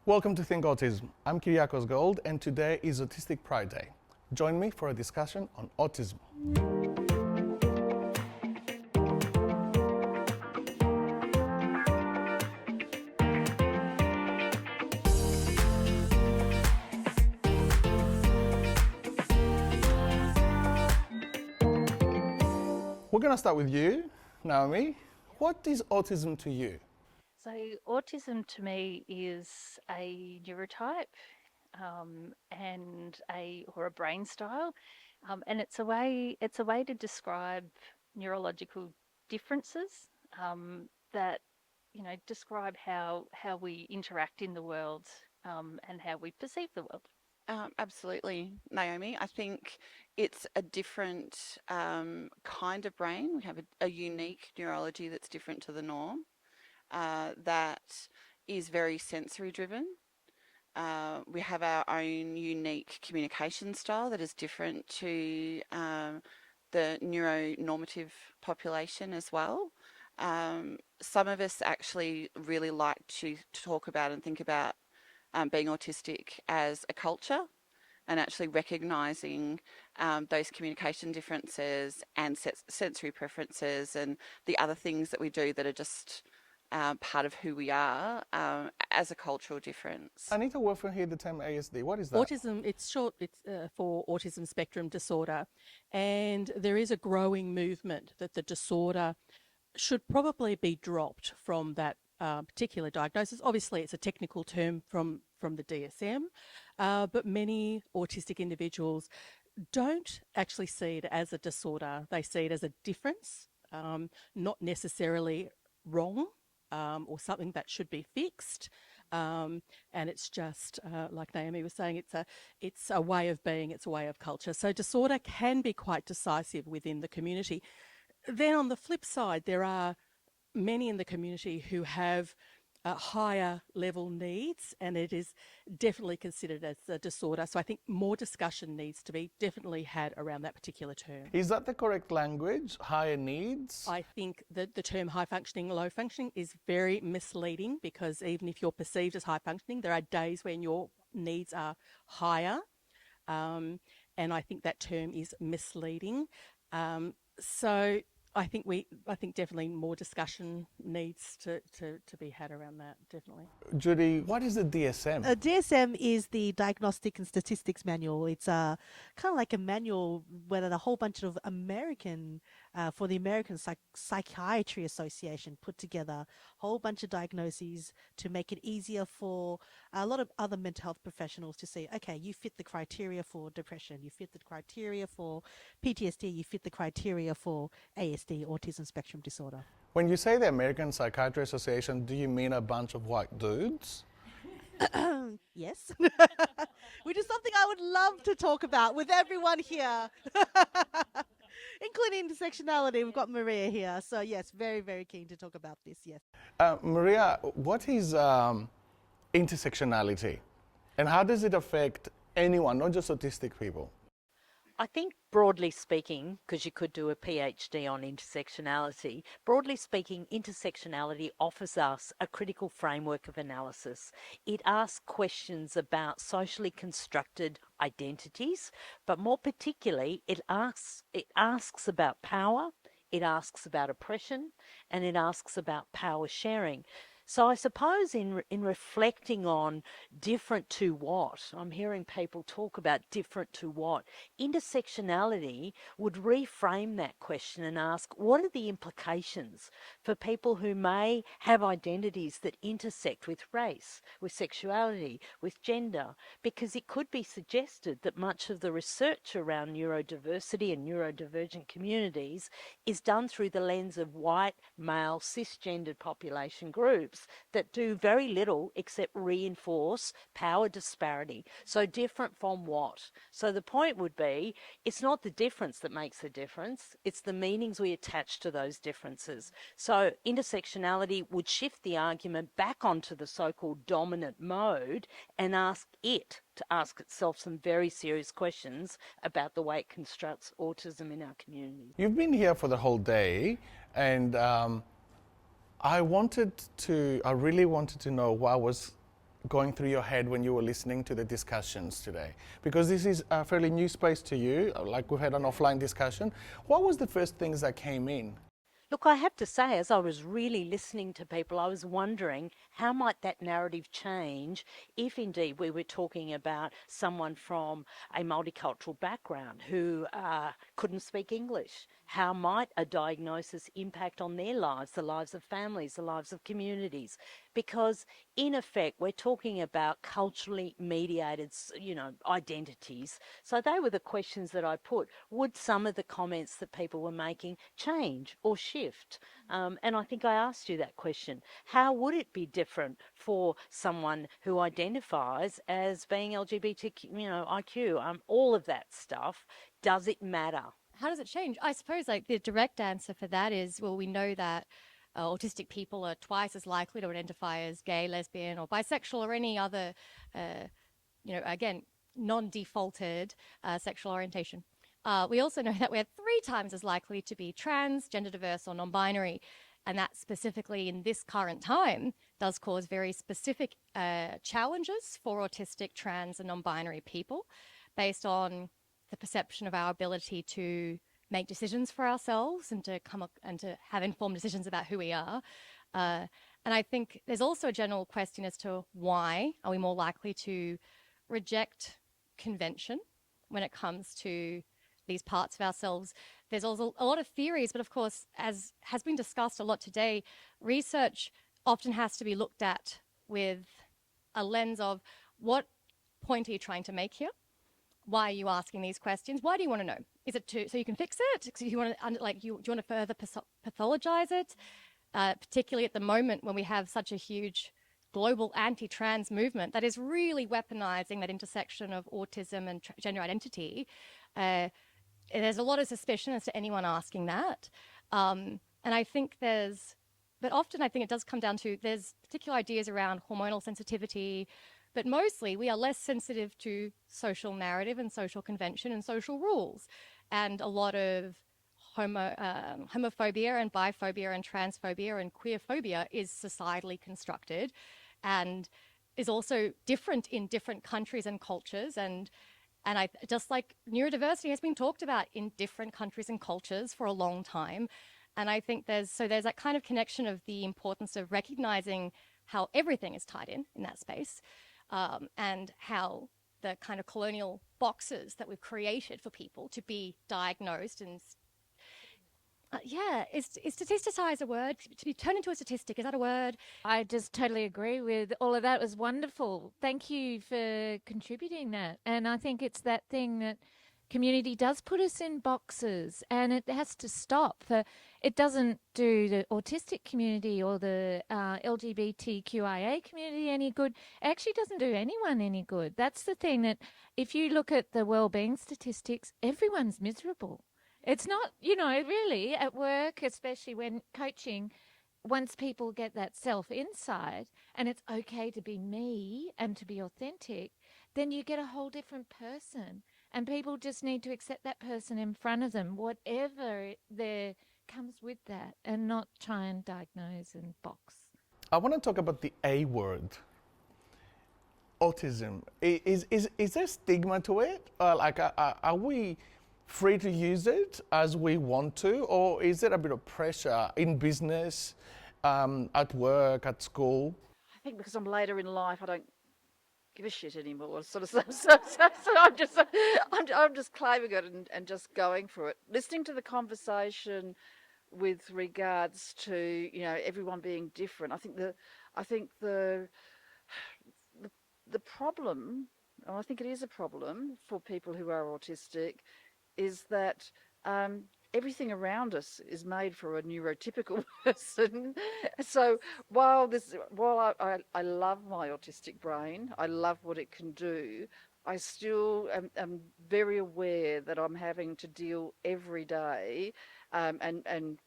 Welcome to Think Autism. I'm Kyriakos Gold and today is Autistic Pride Day. Join me for a discussion on autism. We're going to start with you, Naomi. What is autism to you? So autism to me is a neurotype and a brain style, and it's a way to describe neurological differences that describe how we interact in the world and how we perceive the world. Absolutely, Naomi. I think it's a different kind of brain. We have a unique neurology that's different to the norm, that is very sensory driven. We have our own unique communication style that is different to the neuronormative population as well. Some of us actually really like to talk about and think about being autistic as a culture and actually recognizing those communication differences and sensory preferences and the other things that we do that are just part of who we are as a cultural difference. Anita will often hear the term ASD. What is that? Autism, it's short for autism spectrum disorder, and there is a growing movement that the disorder should probably be dropped from that particular diagnosis. Obviously, it's a technical term from the DSM, but many autistic individuals don't actually see it as a disorder. They see it as a difference, not necessarily wrong or something that should be fixed. And it's just like Naomi was saying, it's a way of being, it's a way of culture. So disorder can be quite decisive within the community. Then on the flip side, there are many in the community who have higher level needs, and it is definitely considered as a disorder. So I think more discussion needs to be definitely had around that particular term. Is that the correct language? Higher needs? I think that the term high functioning, low functioning is very misleading, because even if you're perceived as high functioning, there are days when your needs are higher. And I think that term is misleading. So I think definitely more discussion needs to be had around that, definitely. Judy, what is the DSM? DSM is the Diagnostic and Statistics Manual. It's kind of like a manual where a whole bunch of for the American Psychiatry Association put together a whole bunch of diagnoses to make it easier for a lot of other mental health professionals to say, okay, you fit the criteria for depression, you fit the criteria for PTSD, you fit the criteria for ASD, autism spectrum disorder. When you say the American Psychiatry Association, do you mean a bunch of white dudes? Yes, which is something I would love to talk about with everyone here, including intersectionality. We've got Maria here, so yes, very, very keen to talk about this, yes. Maria, what is intersectionality and how does it affect anyone, not just autistic people? I think broadly speaking, because you could do a PhD on intersectionality, broadly speaking, intersectionality offers us a critical framework of analysis. It asks questions about socially constructed identities, but more particularly, it asks about power, it asks about oppression, and it asks about power sharing. So I suppose in reflecting on different to what, I'm hearing people talk about different to what, intersectionality would reframe that question and ask, what are the implications for people who may have identities that intersect with race, with sexuality, with gender? Because it could be suggested that much of the research around neurodiversity and neurodivergent communities is done through the lens of white, male, cisgendered population groups that do very little except reinforce power disparity. So different from what? So the point would be, it's not the difference that makes a difference, it's the meanings we attach to those differences. So intersectionality would shift the argument back onto the so-called dominant mode and ask it to ask itself some very serious questions about the way it constructs autism in our community. You've been here for the whole day, and I really wanted to know what was going through your head when you were listening to the discussions today? Because this is a fairly new space to you, like we've had an offline discussion. What was the first things that came in? Look, I have to say, as I was really listening to people, I was wondering how might that narrative change if indeed we were talking about someone from a multicultural background who couldn't speak English. How might a diagnosis impact on their lives, the lives of families, the lives of communities? Because in effect, we're talking about culturally mediated, identities. So they were the questions that I put. Would some of the comments that people were making change or shift? And I think I asked you that question. How would it be different for someone who identifies as being LGBTQ, IQ, all of that stuff? Does it matter? How does it change? I suppose like the direct answer for that is, well, we know that autistic people are twice as likely to identify as gay, lesbian, or bisexual, or any other, again, non-defaulted sexual orientation. We also know that we're 3 times as likely to be trans, gender diverse, or non-binary. And that specifically in this current time does cause very specific challenges for autistic, trans, and non-binary people based on the perception of our ability to make decisions for ourselves and to have informed decisions about who we are. And I think there's also a general question as to why are we more likely to reject convention when it comes to these parts of ourselves. There's also a lot of theories, but of course, as has been discussed a lot today, research often has to be looked at with a lens of what point are you trying to make here? Why are you asking these questions? Why do you want to know? Is it so you can fix it? So you want to do you want to further pathologize it? Particularly at the moment when we have such a huge global anti-trans movement that is really weaponizing that intersection of autism and gender identity. There's a lot of suspicion as to anyone asking that. And I think but often I think it does come down to there's particular ideas around hormonal sensitivity, but mostly we are less sensitive to social narrative and social convention and social rules. And a lot of homophobia and biphobia and transphobia and queerphobia is societally constructed and is also different in different countries and cultures. And I just like neurodiversity has been talked about in different countries and cultures for a long time. And I think there's that kind of connection of the importance of recognizing how everything is tied in that space. And how the kind of colonial boxes that we've created for people to be diagnosed and is statisticize a word? To be turned into a statistic, is that a word? I just totally agree with all of that. It was wonderful. Thank you for contributing that. And I think it's that thing that community does put us in boxes, and it has to stop. It doesn't do the autistic community or the LGBTQIA community any good. It actually doesn't do anyone any good. That's the thing, that if you look at the wellbeing statistics, everyone's miserable. It's not, really at work, especially when coaching, once people get that self-insight and it's okay to be me and to be authentic, then you get a whole different person. And people just need to accept that person in front of them, whatever there comes with that, and not try and diagnose and box. I want to talk about the A word, autism. Is there stigma to it? Are we free to use it as we want to, or is there a bit of pressure in business, at work, at school? I think because I'm later in life, I don't give a shit anymore. So I'm just claiming it and just going for it. Listening to the conversation with regards to everyone being different. I think the problem, and I think it is a problem for people who are autistic, is that everything around us is made for a neurotypical person. So while I love my autistic brain, I love what it can do, I still am very aware that I'm having to deal every day and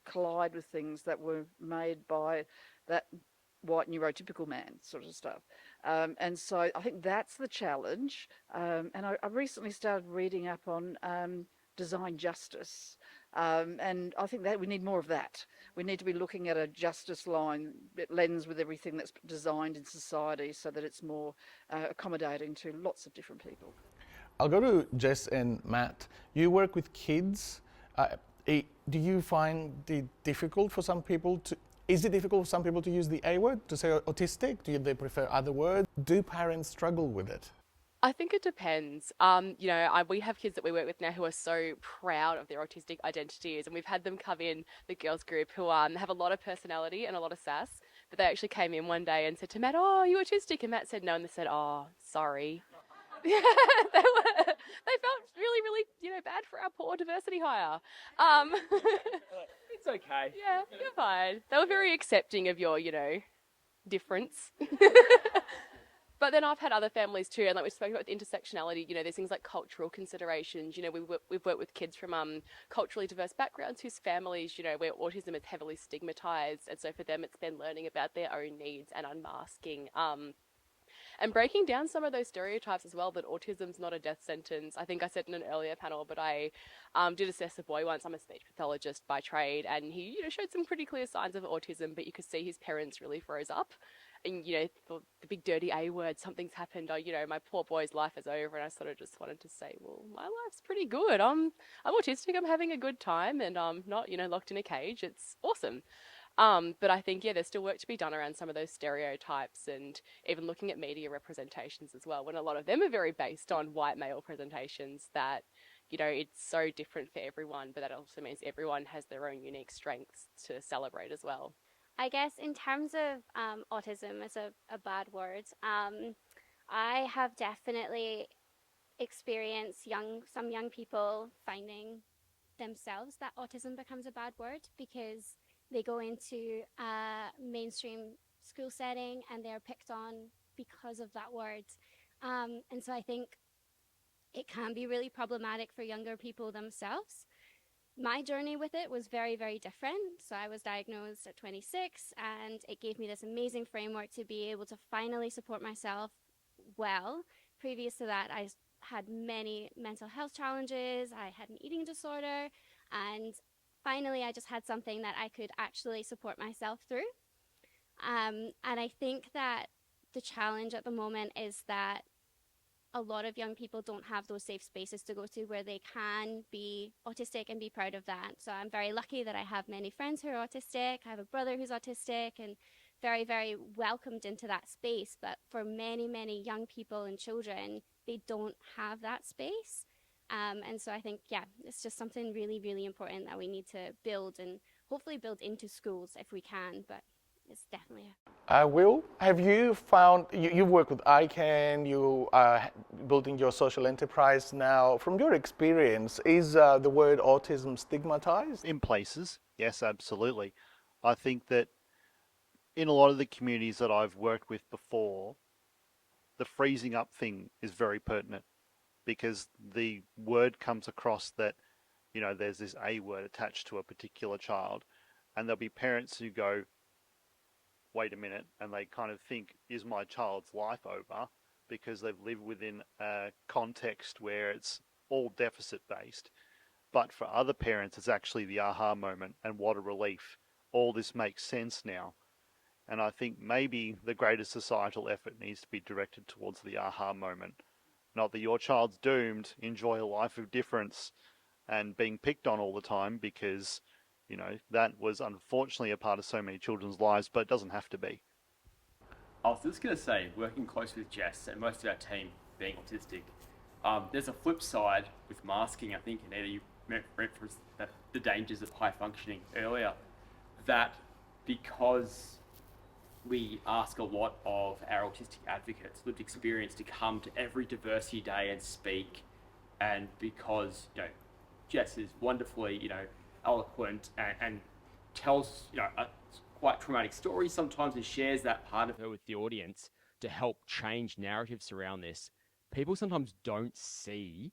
collide with things that were made by that white neurotypical man sort of stuff. And so I think that's the challenge. And I recently started reading up on design justice, And I think that we need more of that. We need to be looking at a justice line lens with everything that's designed in society so that it's more accommodating to lots of different people. I'll go to Jess and Matt. You work with kids. Do you find it difficult for some people to? Is it difficult for some people to use the A word, to say autistic? Do they prefer other words? Do parents struggle with it? I think it depends. We have kids that we work with now who are so proud of their autistic identities, and we've had them come in, the girls group, who have a lot of personality and a lot of sass. But they actually came in one day and said to Matt, "Oh, are you autistic?" And Matt said no, and they said, "Oh, sorry." Yeah, they felt really, really, bad for our poor diversity hire. It's okay. Yeah, you're fine. They were very accepting of your, difference. But then I've had other families too, and like we spoke about with intersectionality, there's things like cultural considerations. We've worked with kids from culturally diverse backgrounds whose families, where autism is heavily stigmatized, and so for them it's been learning about their own needs and unmasking. And breaking down some of those stereotypes as well, that autism's not a death sentence. I think I said in an earlier panel, but I did assess a boy once. I'm a speech pathologist by trade, and he showed some pretty clear signs of autism, but you could see his parents really froze up. And, the big dirty A word, something's happened, my poor boy's life is over. And I sort of just wanted to say, well, my life's pretty good. I'm autistic, I'm having a good time, and I'm not, locked in a cage. It's awesome. But I think, there's still work to be done around some of those stereotypes, and even looking at media representations as well, when a lot of them are very based on white male presentations, that, it's so different for everyone, but that also means everyone has their own unique strengths to celebrate as well. I guess in terms of autism as a bad word, I have definitely experienced some young people finding themselves that autism becomes a bad word because they go into a mainstream school setting and they're picked on because of that word. And so I think it can be really problematic for younger people themselves. My journey with it was very, very different. So I was diagnosed at 26, and it gave me this amazing framework to be able to finally support myself well. Previous to that, I had many mental health challenges. I had an eating disorder, and finally I just had something that I could actually support myself through. And I think that the challenge at the moment is that a lot of young people don't have those safe spaces to go to where they can be autistic and be proud of that. So I'm very lucky that I have many friends who are autistic. I have a brother who's autistic, and very, very welcomed into that space. But for many, many young people and children, they don't have that space. And so I think, it's just something really, really important that we need to build, and hopefully build into schools if we can. But it's definitely Will, have you found, you work with ICANN, you are building your social enterprise now. From your experience, is the word autism stigmatized? In places, yes, absolutely. I think that in a lot of the communities that I've worked with before, the freezing up thing is very pertinent because the word comes across that, there's this A word attached to a particular child, and there'll be parents who go, wait a minute, and they kind of think, is my child's life over? Because they've lived within a context where it's all deficit based. But for other parents, it's actually the aha moment, and what a relief. All this makes sense now. And I think maybe the greatest societal effort needs to be directed towards the aha moment. Not that your child's doomed, enjoy a life of difference and being picked on all the time, because that was unfortunately a part of so many children's lives, but it doesn't have to be. I was just going to say, working close with Jess and most of our team being autistic, there's a flip side with masking. I think, Anita, you referenced the dangers of high functioning earlier, that because we ask a lot of our autistic advocates, lived experience, to come to every diversity day and speak, and because, Jess is wonderfully, eloquent and tells a quite traumatic story sometimes and shares that part of her with the audience to help change narratives around this. People sometimes don't see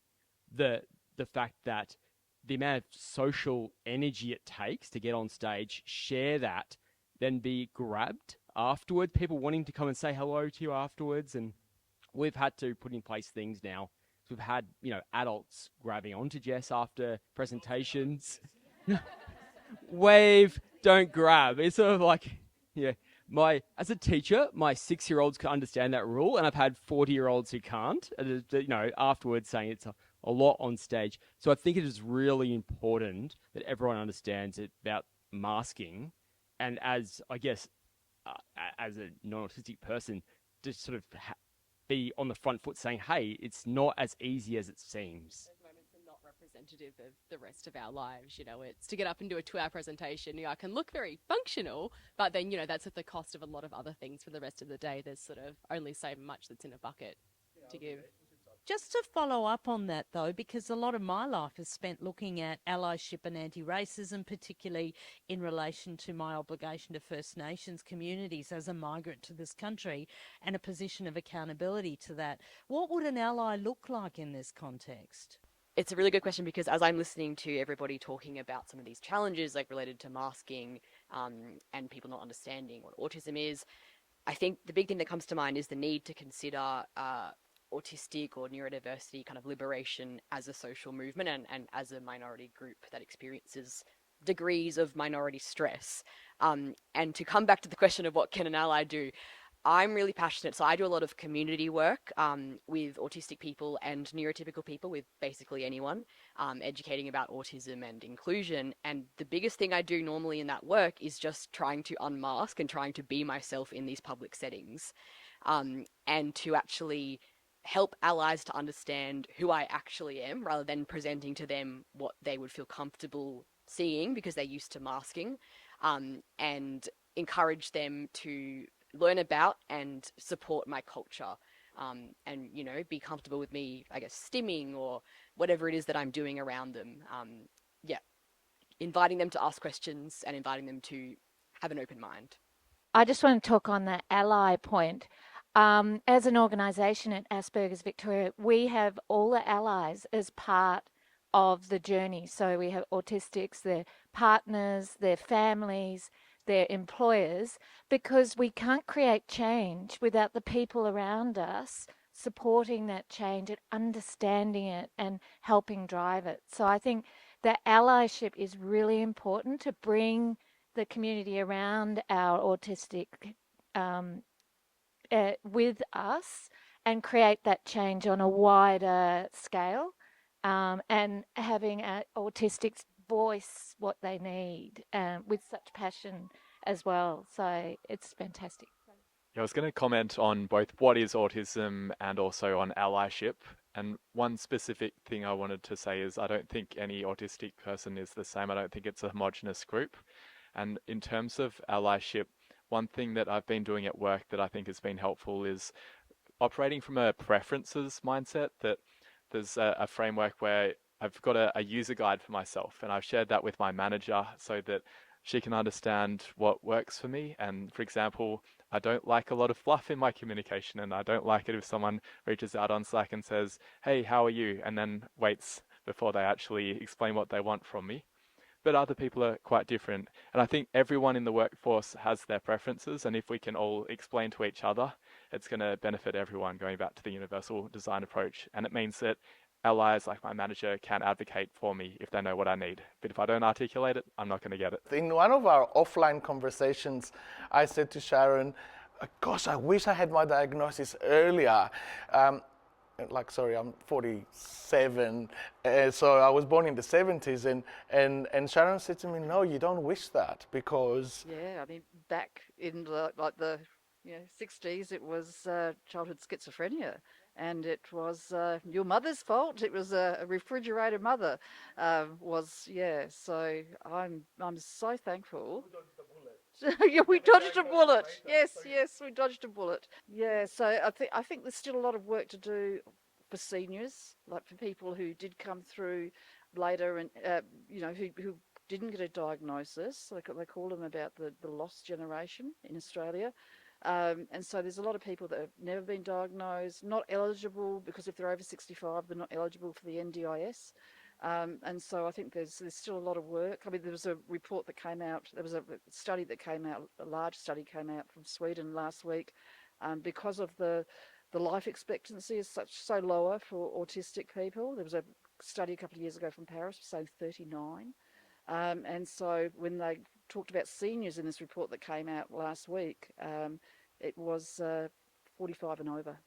the fact that the amount of social energy it takes to get on stage, share that, then be grabbed afterward, people wanting to come and say hello to you afterwards. And we've had to put in place things now. We've had, adults grabbing onto Jess after presentations. Wave, don't grab. It's sort of like, yeah. As a teacher, my 6-year-olds can understand that rule, and I've had 40-year-olds who can't. Afterwards saying it's a lot on stage. So I think it is really important that everyone understands it about masking, and as I guess, as a non-autistic person, to sort of be on the front foot saying, hey, it's not as easy as it seems. Those moments are not representative of the rest of our lives. It's to get up and do a 2-hour presentation. I can look very functional, but then, that's at the cost of a lot of other things for the rest of the day. There's sort of only so much that's in a bucket to give. Just to follow up on that, though, because a lot of my life is spent looking at allyship and anti-racism, particularly in relation to my obligation to First Nations communities as a migrant to this country and a position of accountability to that. What would an ally look like in this context? It's a really good question, because as I'm listening to everybody talking about some of these challenges, like related to masking and people not understanding what autism is, I think the big thing that comes to mind is the need to consider autistic or neurodiversity kind of liberation as a social movement and as a minority group that experiences degrees of minority stress. And to come back to the question of what can an ally do, I'm really passionate. So I do a lot of community work with autistic people and neurotypical people, with basically anyone, educating about autism and inclusion. And the biggest thing I do normally in that work is just trying to unmask and trying to be myself in these public settings, and to actually help allies to understand who I actually am, rather than presenting to them what they would feel comfortable seeing because they're used to masking, and encourage them to learn about and support my culture, and be comfortable with me, I guess, stimming or whatever it is that I'm doing around them. Inviting them to ask questions and inviting them to have an open mind. I just want to talk on the ally point. As an organisation at Asperger's Victoria, we have all the allies as part of the journey. So we have autistics, their partners, their families, their employers, because we can't create change without the people around us supporting that change and understanding it and helping drive it. So I think that allyship is really important to bring the community around our autistic with us and create that change on a wider scale, and having autistics voice what they need with such passion as well. So it's fantastic. Yeah, I was going to comment on both what is autism and also on allyship. And one specific thing I wanted to say is I don't think any autistic person is the same. I don't think it's a homogenous group. And in terms of allyship, one thing that I've been doing at work that I think has been helpful is operating from a preferences mindset, that there's a framework where I've got a user guide for myself, and I've shared that with my manager so that she can understand what works for me. And for example, I don't like a lot of fluff in my communication, and I don't like it if someone reaches out on Slack and says, hey, how are you? And then waits before they actually explain what they want from me. But other people are quite different. And I think everyone in the workforce has their preferences, and if we can all explain to each other, it's going to benefit everyone, going back to the universal design approach. And it means that allies like my manager can advocate for me if they know what I need. But if I don't articulate it, I'm not going to get it. In one of our offline conversations, I said to Sharon, gosh, I wish I had my diagnosis earlier. I'm 47, so I was born in the 70s, and Sharon said to me, no, you don't wish that, because... Yeah, I mean, back in the 60s, it was childhood schizophrenia, and it was your mother's fault. It was a refrigerator mother, so I'm so thankful. Yeah, we dodged a bullet. Yes, we dodged a bullet. Yeah, so I think there's still a lot of work to do for seniors, like for people who did come through later and who didn't get a diagnosis. They call them about the lost generation in Australia. And so there's a lot of people that have never been diagnosed, not eligible, because if they're over 65, they're not eligible for the NDIS. And so I think there's still a lot of work. I mean, there was a report that came out, there was a study that came out, a large study came out from Sweden last week, because of the life expectancy is so lower for autistic people. There was a study a couple of years ago from Paris saying 39. And so when they talked about seniors in this report that came out last week, it was 45 and over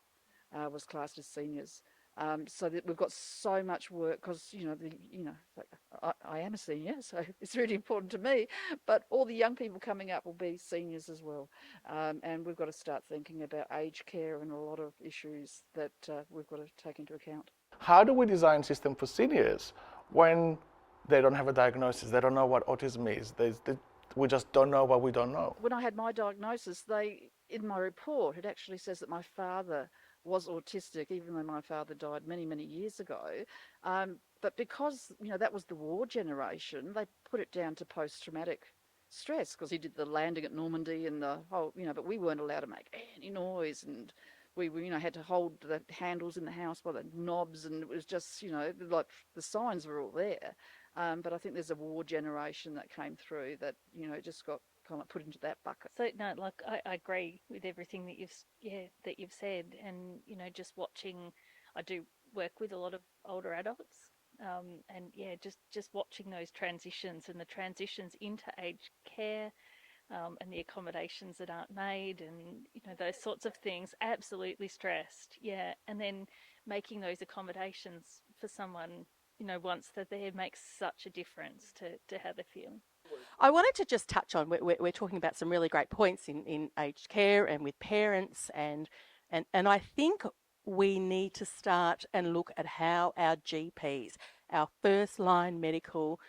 was classed as seniors. So that we've got so much work because I am a senior, so it's really important to me. But all the young people coming up will be seniors as well, and we've got to start thinking about aged care and a lot of issues that we've got to take into account. How do we design system for seniors when they don't have a diagnosis? They don't know what autism is. We just don't know what we don't know. When I had my diagnosis, in my report, it actually says that my father was autistic, even though my father died many, many years ago. But because, that was the war generation, they put it down to post-traumatic stress because he did the landing at Normandy and the whole, but we weren't allowed to make any noise, and we had to hold the handles in the house by the knobs, and it was just, like the signs were all there. But I think there's a war generation that came through that, just got kind of put into that bucket. So no, like I agree with everything that you've said, and just watching, I do work with a lot of older adults, and just watching those transitions and the transitions into aged care, and the accommodations that aren't made, and those sorts of things. Absolutely stressed, yeah, and then making those accommodations for someone once they're there makes such a difference to how they're feeling. I wanted to just touch on, we're talking about some really great points in aged care and with parents, and I think we need to start and look at how our GPs, our first line medical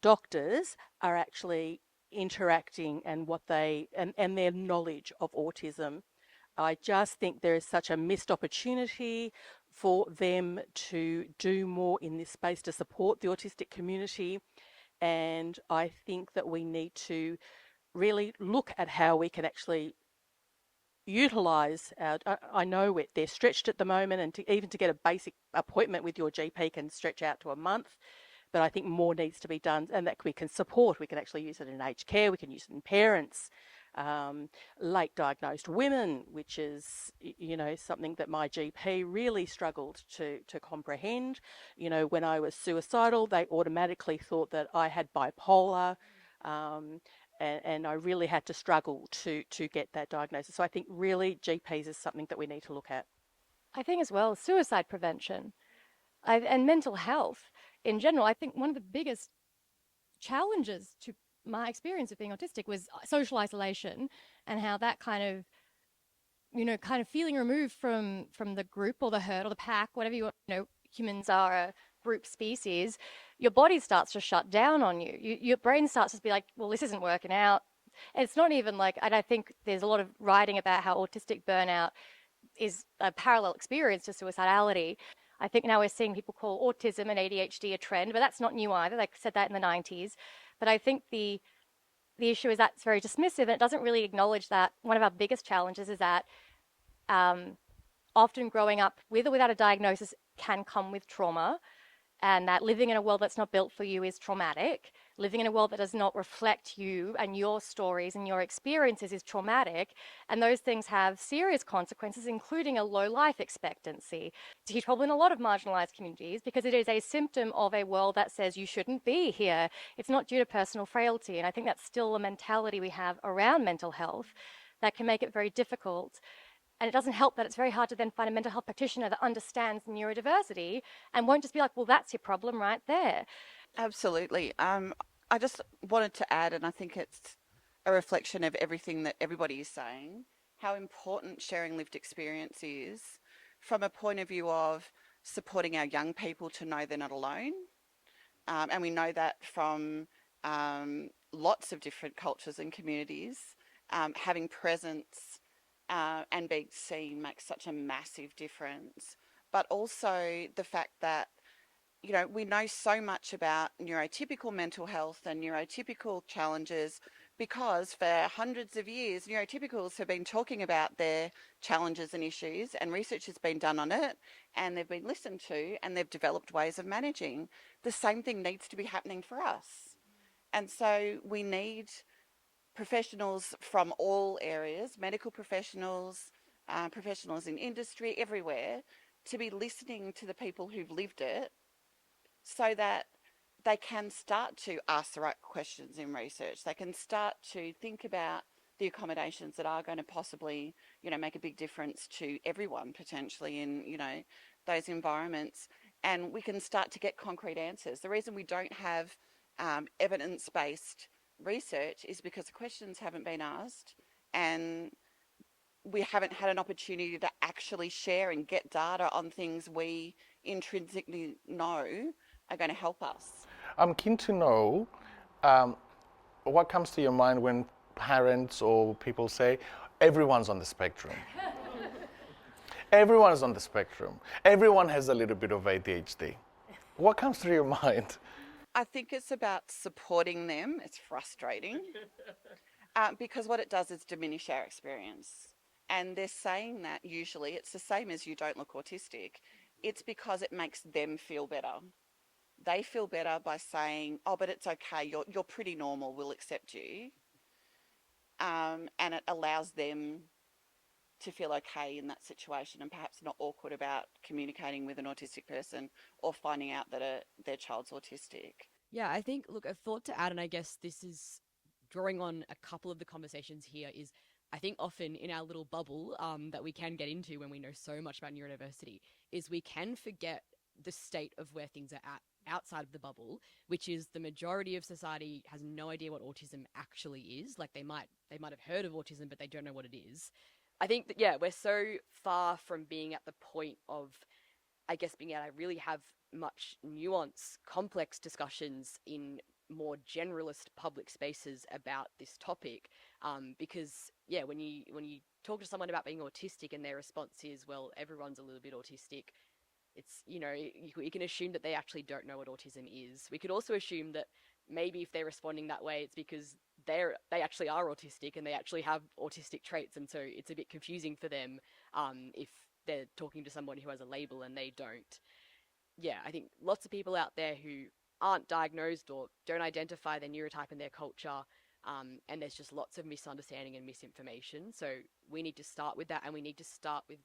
doctors, are actually interacting and what they and their knowledge of autism. I just think there is such a missed opportunity for them to do more in this space to support the autistic community. And I think that we need to really look at how we can actually utilise our, I know they're stretched at the moment, and even to get a basic appointment with your GP can stretch out to a month. But I think more needs to be done, and that we can support. We can actually use it in aged care, we can use it in parents, late diagnosed women, which is, something that my GP really struggled to comprehend. When I was suicidal, they automatically thought that I had bipolar, and I really had to struggle to get that diagnosis. So I think really GPs is something that we need to look at. I think as well, suicide prevention and mental health in general. I think one of the biggest challenges to my experience of being autistic was social isolation, and how that kind of feeling removed from the group or the herd or the pack, whatever humans are a group species, your body starts to shut down on you. Your brain starts to be like, well, this isn't working out. And it's not even like, and I think there's a lot of writing about how autistic burnout is a parallel experience to suicidality. I think now we're seeing people call autism and ADHD a trend, but that's not new either. They said that in the 90s. But I think the issue is that it's very dismissive, and it doesn't really acknowledge that one of our biggest challenges is that often growing up with or without a diagnosis can come with trauma, and that living in a world that's not built for you is traumatic. Living in a world that does not reflect you and your stories and your experiences is traumatic. And those things have serious consequences, including a low life expectancy. It's a huge problem in a lot of marginalized communities because it is a symptom of a world that says you shouldn't be here. It's not due to personal frailty. And I think that's still a mentality we have around mental health that can make it very difficult. And it doesn't help that it's very hard to then find a mental health practitioner that understands neurodiversity and won't just be like, well, that's your problem right there. Absolutely. I just wanted to add, and I think it's a reflection of everything that everybody is saying, how important sharing lived experience is from a point of view of supporting our young people to know they're not alone. And we know that from lots of different cultures and communities, having presence and being seen makes such a massive difference. But also the fact that, we know so much about neurotypical mental health and neurotypical challenges because for hundreds of years, neurotypicals have been talking about their challenges and issues, and research has been done on it, and they've been listened to, and they've developed ways of managing. The same thing needs to be happening for us. And so we need professionals from all areas, medical professionals, professionals in industry, everywhere, to be listening to the people who've lived it so that they can start to ask the right questions in research. They can start to think about the accommodations that are going to possibly, make a big difference to everyone potentially in, those environments. And we can start to get concrete answers. The reason we don't have evidence-based research is because the questions haven't been asked, and we haven't had an opportunity to actually share and get data on things we intrinsically know are going to help us. I'm keen to know what comes to your mind when parents or people say everyone's on the spectrum. Everyone is on the spectrum. Everyone has a little bit of ADHD. What comes through your mind? I think it's about supporting them. It's frustrating because what it does is diminish our experience. And they're saying that usually it's the same as you don't look autistic. It's because it makes them feel better. They feel better by saying, oh, but it's okay, you're pretty normal, we'll accept you. And it allows them to feel okay in that situation and perhaps not awkward about communicating with an autistic person or finding out that their child's autistic. Yeah, I think, look, a thought to add, and I guess this is drawing on a couple of the conversations here, is I think often in our little bubble that we can get into when we know so much about neurodiversity is we can forget the state of where things are at outside of the bubble, which is the majority of society has no idea what autism actually is. Like they might have heard of autism, but they don't know what it is. I think that, yeah, we're so far from being at the point of, I guess, being able to really have much nuance, complex discussions in more generalist public spaces about this topic. Because, yeah, when you talk to someone about being autistic and their response is, well, everyone's a little bit autistic, it's, you can assume that they actually don't know what autism is. We could also assume that maybe if they're responding that way, it's because they actually are autistic and they actually have autistic traits, and so it's a bit confusing for them if they're talking to someone who has a label and they don't. Yeah, I think lots of people out there who aren't diagnosed or don't identify their neurotype in their culture, and there's just lots of misunderstanding and misinformation. So we need to start with that, and we need to start with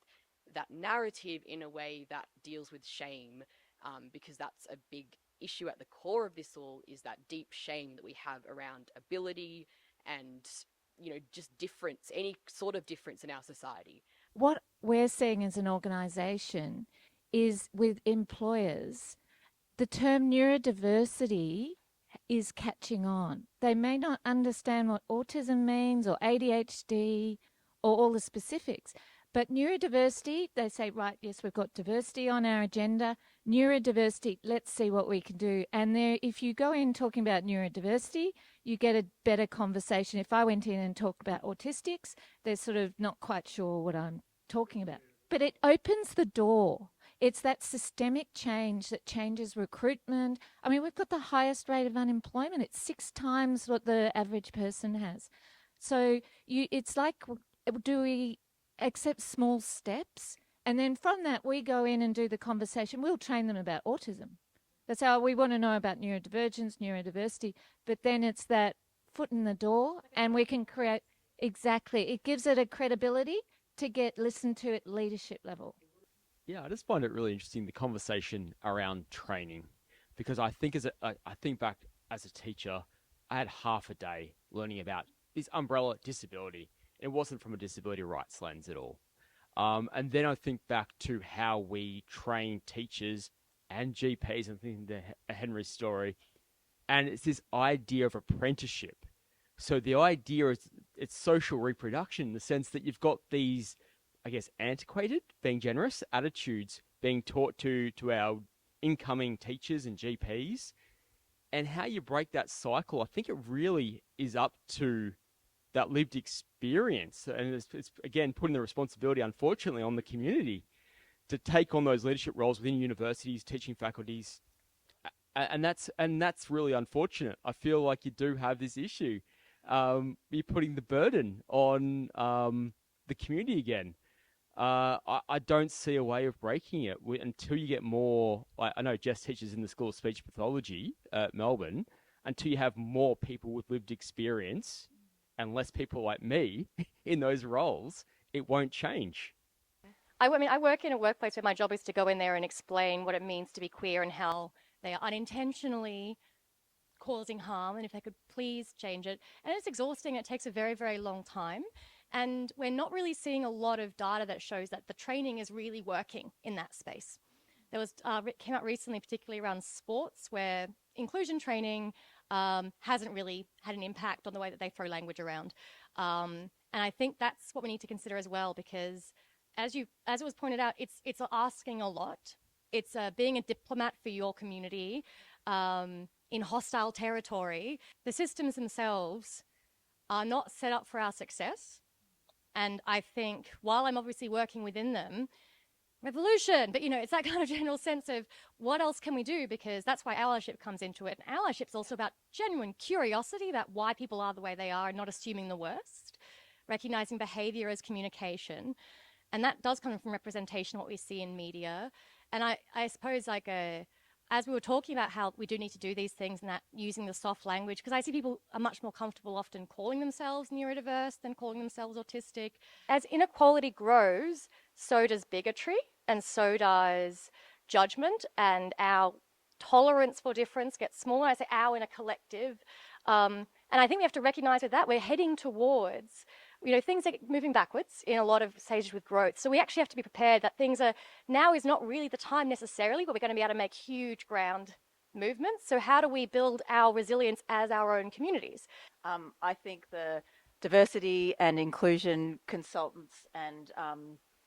that narrative in a way that deals with shame, because that's a big issue at the core of this all, is that deep shame that we have around ability and, just difference, any sort of difference in our society. What we're seeing as an organisation is with employers, the term neurodiversity is catching on. They may not understand what autism means or ADHD or all the specifics, but neurodiversity, they say, right, yes, we've got diversity on our agenda. Neurodiversity, let's see what we can do. And there, if you go in talking about neurodiversity, you get a better conversation. If I went in and talked about autistics, they're sort of not quite sure what I'm talking about. But it opens the door. It's that systemic change that changes recruitment. I mean, we've got the highest rate of unemployment. It's 6 times what the average person has. So it's like, do we accept small steps? And then from that, we go in and do the conversation. We'll train them about autism. That's how we want to know about neurodivergence, neurodiversity. But then it's that foot in the door, and we can create, exactly, it gives it a credibility to get listened to at leadership level. Yeah, I just find it really interesting, the conversation around training, because I think I think back as a teacher, I had half a day learning about this umbrella disability. It wasn't from a disability rights lens at all. And then I think back to how we train teachers and GPs, and thinking the Henry story, and it's this idea of apprenticeship. So the idea is it's social reproduction in the sense that you've got these, I guess, antiquated, being generous, attitudes being taught to our incoming teachers and GPs, and how you break that cycle. I think it really is up to that lived experience, and it's again putting the responsibility, unfortunately, on the community to take on those leadership roles within universities, teaching faculties, and that's really unfortunate. I feel like you do have this issue. You're putting the burden on the community again. I don't see a way of breaking it until you get more. I know Jess teaches in the School of Speech Pathology at Melbourne. Until you have more people with lived experience and less people like me in those roles, it won't change. I mean, I work in a workplace where my job is to go in there and explain what it means to be queer and how they are unintentionally causing harm and if they could please change it. And it's exhausting. It takes a very, very long time. And we're not really seeing a lot of data that shows that the training is really working in that space. There was came out recently, particularly around sports, where inclusion training hasn't really had an impact on the way that they throw language around. And I think that's what we need to consider as well, because as it was pointed out, it's asking a lot. It's being a diplomat for your community in hostile territory. The systems themselves are not set up for our success. And I think while I'm obviously working within them, revolution, but it's that kind of general sense of what else can we do, because that's why allyship comes into it. And allyship's also about genuine curiosity about why people are the way they are and not assuming the worst, recognizing behavior as communication. And that does come from representation, what we see in media. And I suppose as we were talking about how we do need to do these things and that using the soft language, because I see people are much more comfortable often calling themselves neurodiverse than calling themselves autistic. As inequality grows, so does bigotry and so does judgment, and our tolerance for difference gets smaller. I say our in a collective. And I think we have to recognize with that we're heading towards things are moving backwards in a lot of stages with growth. So we actually have to be prepared that now is not really the time necessarily where we're going to be able to make huge ground movements. So how do we build our resilience as our own communities? I think the diversity and inclusion consultants and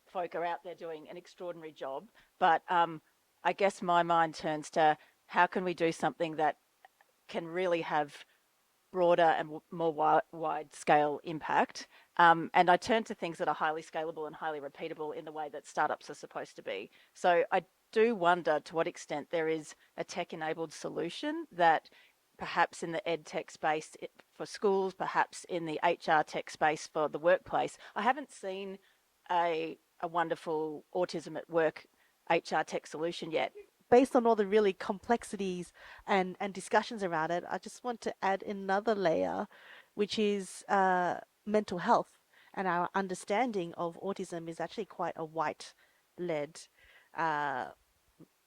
folk are out there doing an extraordinary job. But I guess my mind turns to how can we do something that can really have broader and more wide-scale impact. And I turn to things that are highly scalable and highly repeatable in the way that startups are supposed to be. So I do wonder to what extent there is a tech-enabled solution that perhaps in the ed tech space for schools, perhaps in the HR tech space for the workplace. I haven't seen a wonderful autism at work HR tech solution yet. Based on all the really complexities and discussions around it, I just want to add another layer, which is mental health. And our understanding of autism is actually quite a white-led,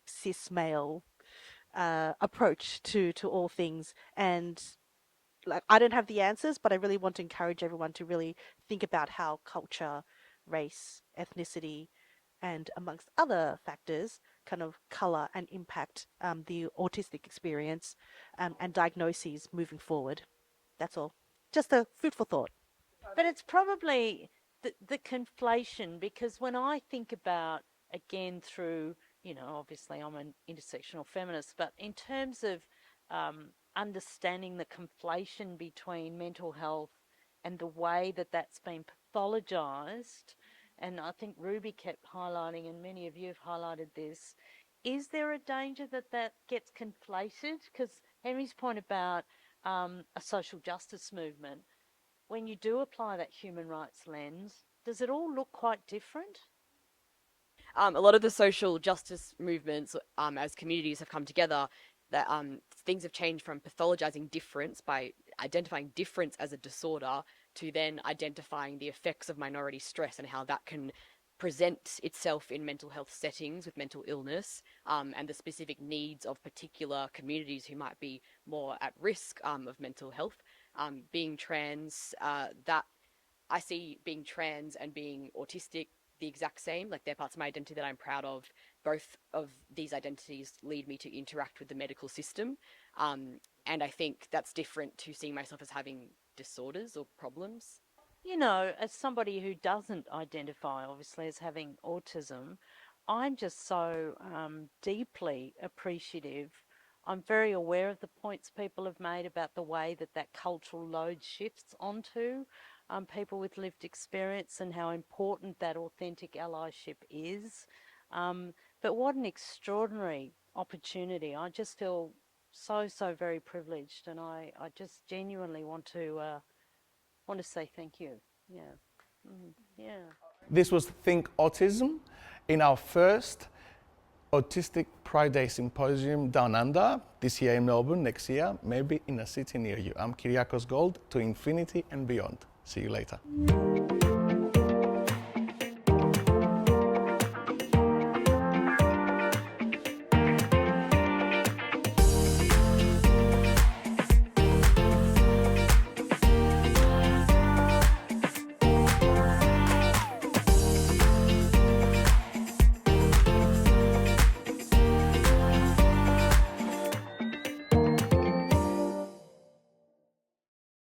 cis male approach to all things. And I don't have the answers, but I really want to encourage everyone to really think about how culture, race, ethnicity, and amongst other factors kind of colour and impact the autistic experience and diagnoses moving forward. That's all. Just a food for thought. But it's probably the conflation, because when I think about, again, through, obviously I'm an intersectional feminist, but in terms of understanding the conflation between mental health and the way that that's been pathologized, and I think Ruby kept highlighting, and many of you have highlighted this, is there a danger that that gets conflated? Because Henry's point about a social justice movement, when you do apply that human rights lens, does it all look quite different? A lot of the social justice movements as communities have come together, that things have changed from pathologizing difference by identifying difference as a disorder to then identifying the effects of minority stress and how that can present itself in mental health settings with mental illness, and the specific needs of particular communities who might be more at risk of mental health. Being trans, that I see being trans and being autistic the exact same. Like, they're parts of my identity that I'm proud of. Both of these identities lead me to interact with the medical system. And I think that's different to seeing myself as having disorders or problems. As somebody who doesn't identify, obviously, as having autism, I'm just so deeply appreciative. I'm very aware of the points people have made about the way that cultural load shifts onto people with lived experience and how important that authentic allyship is. But what an extraordinary opportunity. I just feel so very privileged, and I just genuinely want to say thank you. Yeah. This was Think Autism in our first Autistic Pride Day Symposium Down Under, this year in Melbourne, next year, maybe in a city near you. I'm Kyriakos Gold, to infinity and beyond. See you later.